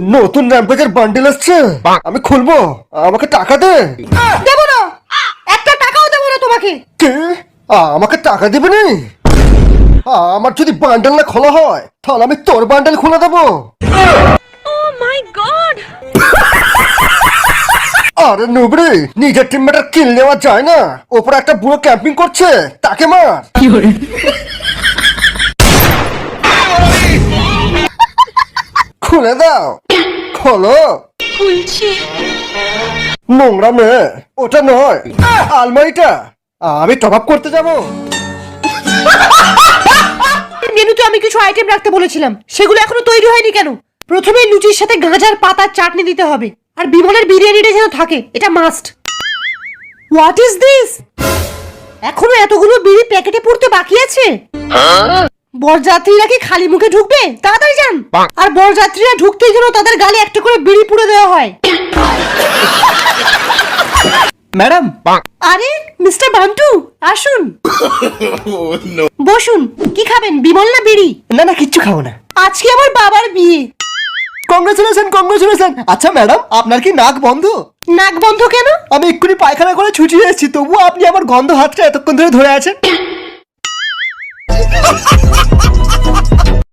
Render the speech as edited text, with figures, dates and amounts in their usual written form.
নতুন র্যাম্পেজের বান্ডেল আসছে, আমি খুলবো, আমাকে টাকা দে। দেবো না, একটা টাকাও দেবো না তোমাকে। কে? আমাকে টাকা দিবে নি? আমার যদি বান্ডেল না খোলা হয় তাহলে আমি তোর বান্ডেল খুলে দেবো। Oh my God! আরে নুবড়ি, নিজের টিমমেটের কিল নেওয়া যায় না, ওপরে একটা বুড়ো ক্যাম্পিং করছে, তাকে মার। খুলে দাও, খোলো। খুলছি। নোংরা মেয়ে, ওটা নয়, আলমারিটা। আমি টপ আপ করতে যাবো। মেনুতে আমি কিছু আইটেম রাখতে বলেছিলাম, সেগুলো এখনো তৈরি হয়নি কেন? প্রথমে লুচির সাথে গাঁজার পাতার চাটনি দিতে হবে, আর বিমলের বিরিয়ানিটা যেন থাকে, এটা মাস্ট। What is this? এখনো এতগুলো বিড়ি প্যাকেটে পড়তে বাকি আছে? বরযাত্রীরা কি খালি মুখে ঢুকবে? তাড়াতাড়ি যান। আর বরযাত্রীরা ঢুকতেই যেন তাদের গালে একটা করে বিড়ি পুড়ে দেওয়া হয়। ম্যাডাম। আরে মিস্টার বান্টু, আসুন। বসুন। কি খাবেন, বিমল না বিড়ি? না না, কিচ্ছু খাবো না। আজকে আমার বাবার বিয়ে। Congratulation congratulation. আচ্ছা ম্যাডাম, আপনার কি নাক বন্ধ? নাক বন্ধ কেন? আমি এক্ষুনি পায়খানা করে ছুটি এসেছি, তবুও আপনি আমার গন্ধ হাতটা এতক্ষণ ধরে ধরে আছেন।